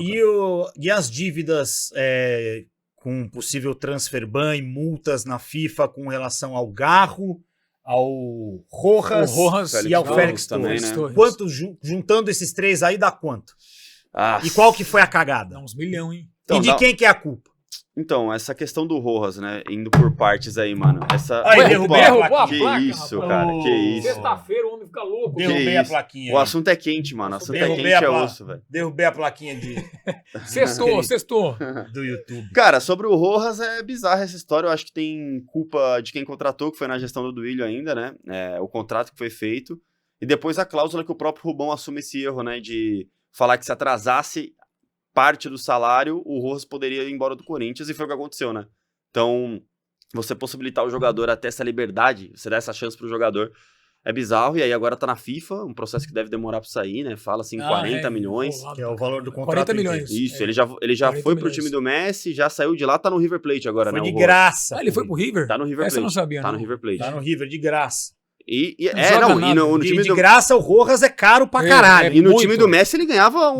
E as dívidas com possível transfer ban e multas na FIFA com relação ao Garro, ao Rojas e ao Félix também, né? Quanto, juntando esses três aí, dá quanto? E qual que foi a cagada? Dá uns milhão, hein? Então, e de quem que é a culpa? Então, essa questão do Rojas, né? Indo por partes aí, mano. Derrubou a plaquinha. Que isso, cara, que isso. Sexta-feira o homem fica louco. Derrubei a plaquinha. O assunto é quente, mano. O assunto é quente, é osso, velho. Derrubei a plaquinha de... Sextou. Do YouTube. Cara, sobre o Rojas, é bizarra essa história. Eu acho que tem culpa de quem contratou, que foi na gestão do Duílio ainda, né? O contrato que foi feito. E depois a cláusula que o próprio Rubão assume esse erro, né? De falar que se atrasasse parte do salário, o Rojas poderia ir embora do Corinthians, e foi o que aconteceu, né? Então, você possibilitar o jogador até essa liberdade, você dar essa chance pro jogador, é bizarro, e aí agora tá na FIFA, um processo que deve demorar pra sair, né? Fala-se em 40 milhões. Que é o valor do contrato. 40 milhões. Isso, ele já foi pro time do Messi, já saiu de lá, tá no River Plate agora, foi né? de graça. Ele foi pro River? Tá no River Plate. Essa eu não sabia, Tá no River Plate. Tá no River, de graça. No time de graça, o Rojas é caro pra caralho. E no time do Messi ele ganhava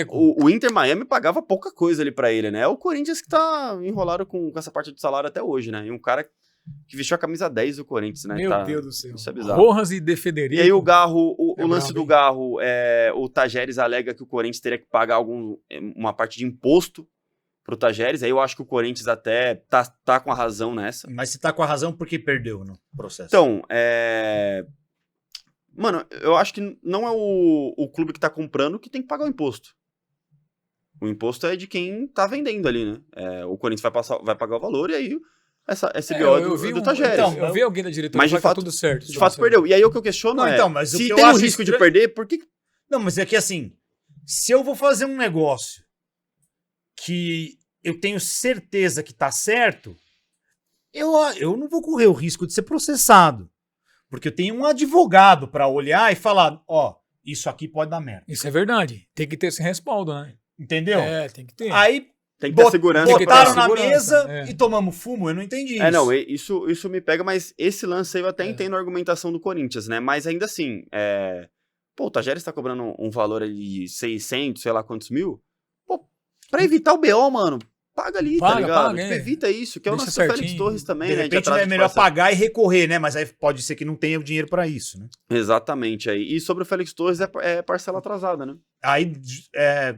o Inter Miami pagava pouca coisa ali pra ele, né? É o Corinthians que tá enrolado com essa parte do salário até hoje, né? E um cara que vestiu a camisa 10 do Corinthians, né? Meu Deus do céu. Isso é bizarro. Rojas e De Federico. E aí o Garro, o lance do Garro, o Tajeres alega que o Corinthians teria que pagar uma parte de imposto pro Tajeres. Aí eu acho que o Corinthians até tá com a razão nessa. Mas se tá com a razão, por que perdeu no processo? Então, mano, eu acho que não é o clube que tá comprando que tem que pagar o imposto. O imposto é de quem tá vendendo ali, né? O Corinthians vai pagar o valor e aí esse BO do Tajeres. Então, eu vi alguém da diretoria, mas de fato, tudo certo. De fato perdeu. E aí o que eu questiono mas se que tem o risco de perder, por que... Não, mas é que assim, se eu vou fazer um negócio que eu tenho certeza que tá certo, eu não vou correr o risco de ser processado. Porque eu tenho um advogado pra olhar e falar, isso aqui pode dar merda. Isso é verdade. Tem que ter esse respaldo, né? Entendeu? Tem que ter. Aí tem que ter segurança. Botaram na mesa e tomamos fumo, eu não entendi isso. Não, isso me pega, mas esse lance aí eu até entendo a argumentação do Corinthians, né? Mas ainda assim, o Tajeres tá cobrando um valor ali de 600, sei lá quantos mil, pra evitar o BO, mano, paga ali, tá ligado? Evita isso, que é o nosso Félix Torres também, de né? De repente é melhor pagar e recorrer, né? Mas aí pode ser que não tenha o dinheiro pra isso, né? Exatamente. Aí. E sobre o Félix Torres é parcela atrasada, né? Aí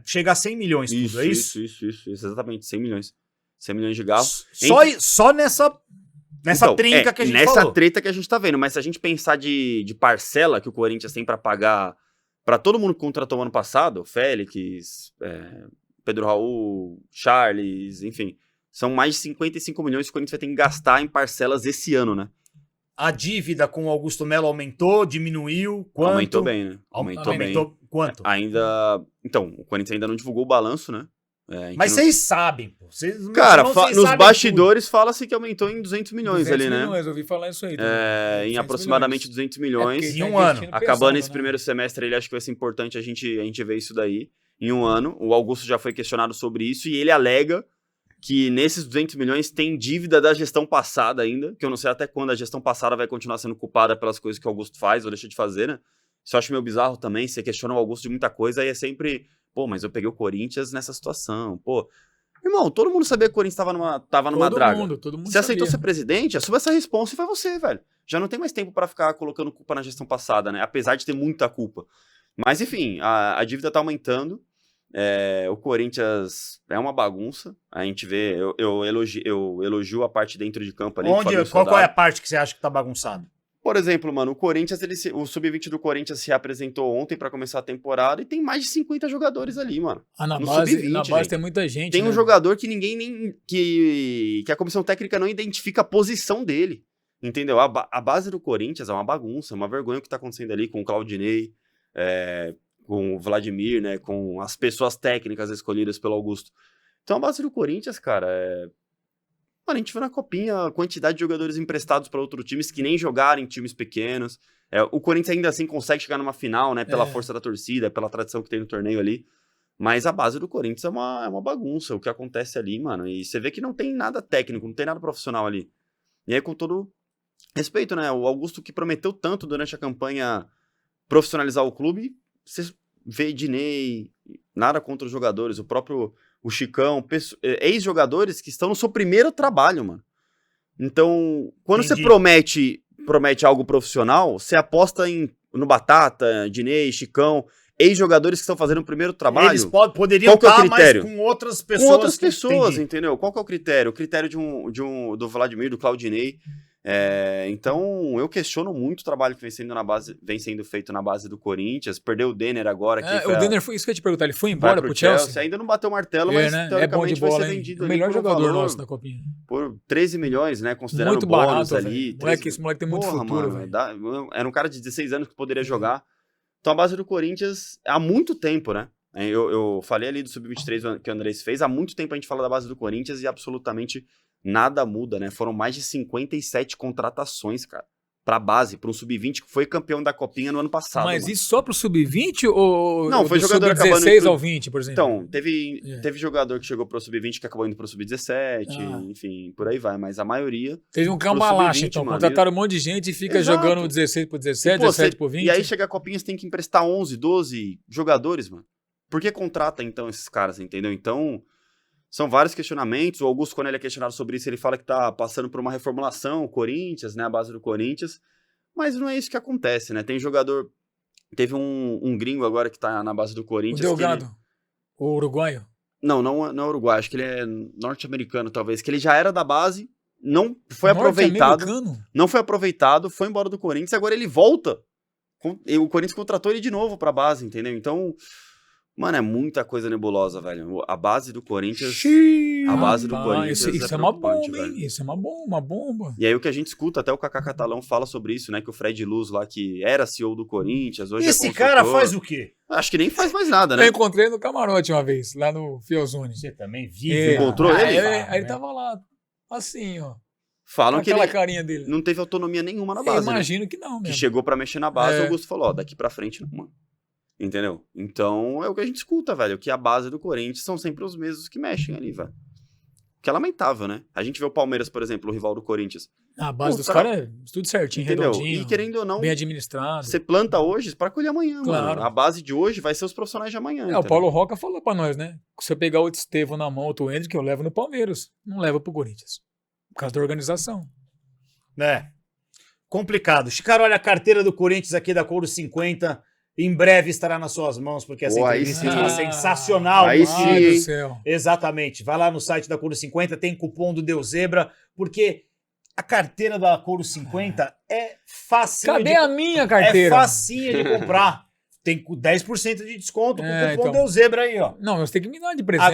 chega a 100 milhões tudo, é isso? Isso, exatamente, 100 milhões. 100 milhões de garros. Só nessa trinca que a gente falou. Nessa treta que a gente tá vendo, mas se a gente pensar de parcela que o Corinthians tem pra pagar pra todo mundo que contratou ano passado, Félix, Pedro Raul, Charles, enfim, são mais de 55 milhões que o Corinthians vai ter que gastar em parcelas esse ano, né? A dívida com o Augusto Melo aumentou, diminuiu, quanto? Aumentou bem, né? Aumentou bem. Quanto? Então, o Corinthians ainda não divulgou o balanço, né? Mas vocês sabem, pô. Cara, nos bastidores fala-se que aumentou em 200 milhões 200 ali, né? milhões, eu ouvi falar isso aí. Em aproximadamente 200 milhões. Em um ano. Acabando esse primeiro semestre, ele acho que vai ser importante a gente ver isso daí. Em um ano, o Augusto já foi questionado sobre isso e ele alega que nesses 200 milhões tem dívida da gestão passada ainda, que eu não sei até quando a gestão passada vai continuar sendo culpada pelas coisas que o Augusto faz ou deixa de fazer, né? Isso eu acho meio bizarro também, você questiona o Augusto de muita coisa, aí é sempre, mas eu peguei o Corinthians nessa situação, Irmão, todo mundo sabia que o Corinthians tava numa draga. Todo mundo você aceitou ser presidente, assume essa responsa e foi você, velho. Já não tem mais tempo pra ficar colocando culpa na gestão passada, né? Apesar de ter muita culpa. Mas, enfim, a dívida tá aumentando. O Corinthians é uma bagunça. A gente vê, eu elogio a parte dentro de campo ali. Qual é a parte que você acha que tá bagunçada? Por exemplo, mano, o Corinthians, o Sub-20 do Corinthians se apresentou ontem pra começar a temporada e tem mais de 50 jogadores ali, mano. Na base tem muita gente, tem um jogador que ninguém que a comissão técnica não identifica a posição dele. Entendeu? A base do Corinthians é uma bagunça, é uma vergonha o que tá acontecendo ali com o Claudinei, com o Vladimir, né, com as pessoas técnicas escolhidas pelo Augusto. Então a base do Corinthians, cara, Mano, a gente viu na Copinha a quantidade de jogadores emprestados para outros times que nem jogaram em times pequenos. O Corinthians ainda assim consegue chegar numa final, né, pela força da torcida, pela tradição que tem no torneio ali. Mas a base do Corinthians é uma bagunça, o que acontece ali, mano. E você vê que não tem nada técnico, não tem nada profissional ali. E aí, com todo respeito, né, o Augusto que prometeu tanto durante a campanha profissionalizar o clube, Ednei, nada contra os jogadores, o próprio o Chicão, ex-jogadores que estão no seu primeiro trabalho, mano. Então, quando você promete algo profissional, você aposta no Batata, Ednei, Chicão, ex-jogadores que estão fazendo o primeiro trabalho. Eles poderiam estar mais com outras pessoas. Com outras pessoas, entendeu? Qual que é o critério? O critério do Vladimir, do Claudinei. Então, eu questiono muito o trabalho que vem sendo feito na base do Corinthians. Perdeu o Denner agora. O Denner foi isso que eu ia te perguntar. Ele foi embora pro Chelsea? Ainda não bateu o martelo, mas né? teoricamente bola, vai ser vendido. O melhor jogador nosso da Copinha. Por 13 milhões, né? Considerando muito bônus barato, ali. Esse moleque tem muito futuro, velho. Era um cara de 16 anos que poderia jogar. Então a base do Corinthians, há muito tempo, né? Eu falei ali do Sub-23 que o Andrés fez, há muito tempo a gente fala da base do Corinthians e absolutamente nada muda, né? Foram mais de 57 contratações, cara, pra base, pra um Sub-20 que foi campeão da Copinha no ano passado. Mas mano. Isso só pro Sub-20 ou não, foi jogador acabando Sub-16 ao 20, por exemplo? Então, teve jogador que chegou pro Sub-20 que acabou indo pro Sub-17, enfim, por aí vai, mas a maioria... Teve um cambalache, então, contrataram um monte de gente e fica jogando 16 por 17, 17 por 20. E aí chega a Copinha, você tem que emprestar 11, 12 jogadores, mano. Por que contrata, então, esses caras, entendeu? Então... São vários questionamentos. O Augusto, quando ele é questionado sobre isso, ele fala que tá passando por uma reformulação, o Corinthians, né, a base do Corinthians. Mas não é isso que acontece, né? Tem jogador... Teve um gringo agora que tá na base do Corinthians. O Delgado, o uruguaio? Não é uruguaio, acho que ele é norte-americano, talvez. Que ele já era da base, não foi aproveitado. Não foi aproveitado, foi embora do Corinthians, agora ele volta. O Corinthians contratou ele de novo pra base, entendeu? Então... Mano, é muita coisa nebulosa, velho. A base do Corinthians... A base do Corinthians isso é uma bomba, hein? Isso é uma bomba. E aí o que a gente escuta, até o Kaká Catalão fala sobre isso, né? Que o Fred Luz lá, que era CEO do Corinthians, hoje esse cara faz o quê? Acho que nem faz mais nada, né? Eu encontrei no camarote uma vez, lá no Fielzone. Você também vive. Encontrou ele? Aí ele tava lá, assim, ó. Falam que ele carinha dele. Não teve autonomia nenhuma na base. Eu imagino que não, mesmo. Que chegou pra mexer na base, o Augusto falou, ó, daqui pra frente não, mano. Entendeu? Então é o que a gente escuta, velho. Que a base do Corinthians são sempre os mesmos que mexem ali, velho. Que é lamentável, né? A gente vê o Palmeiras, por exemplo, o rival do Corinthians. A base dos caras é tudo certinho, entendeu? Redondinho. E querendo ou não, bem administrado. Você planta hoje pra colher amanhã, claro. Mano. A base de hoje vai ser os profissionais de amanhã. O Paulo Roca falou pra nós, né? Se eu pegar o Estevão na mão, o Hendrick, eu levo no Palmeiras. Não levo pro Corinthians. Por causa da organização. Complicado. Chicaro, olha a carteira do Corinthians aqui da Couro 50. Em breve estará nas suas mãos, porque essa entrevista está sensacional. Aí sim, do céu. Exatamente. Vai lá no site da Couro 50, tem cupom do Deus Zebra, porque a carteira da Couro 50 é facinha. Cadê a minha carteira? É facinha de comprar. Tem 10% de desconto com o cupom Deus Zebra aí, ó. Não, você tem que me dar de presente.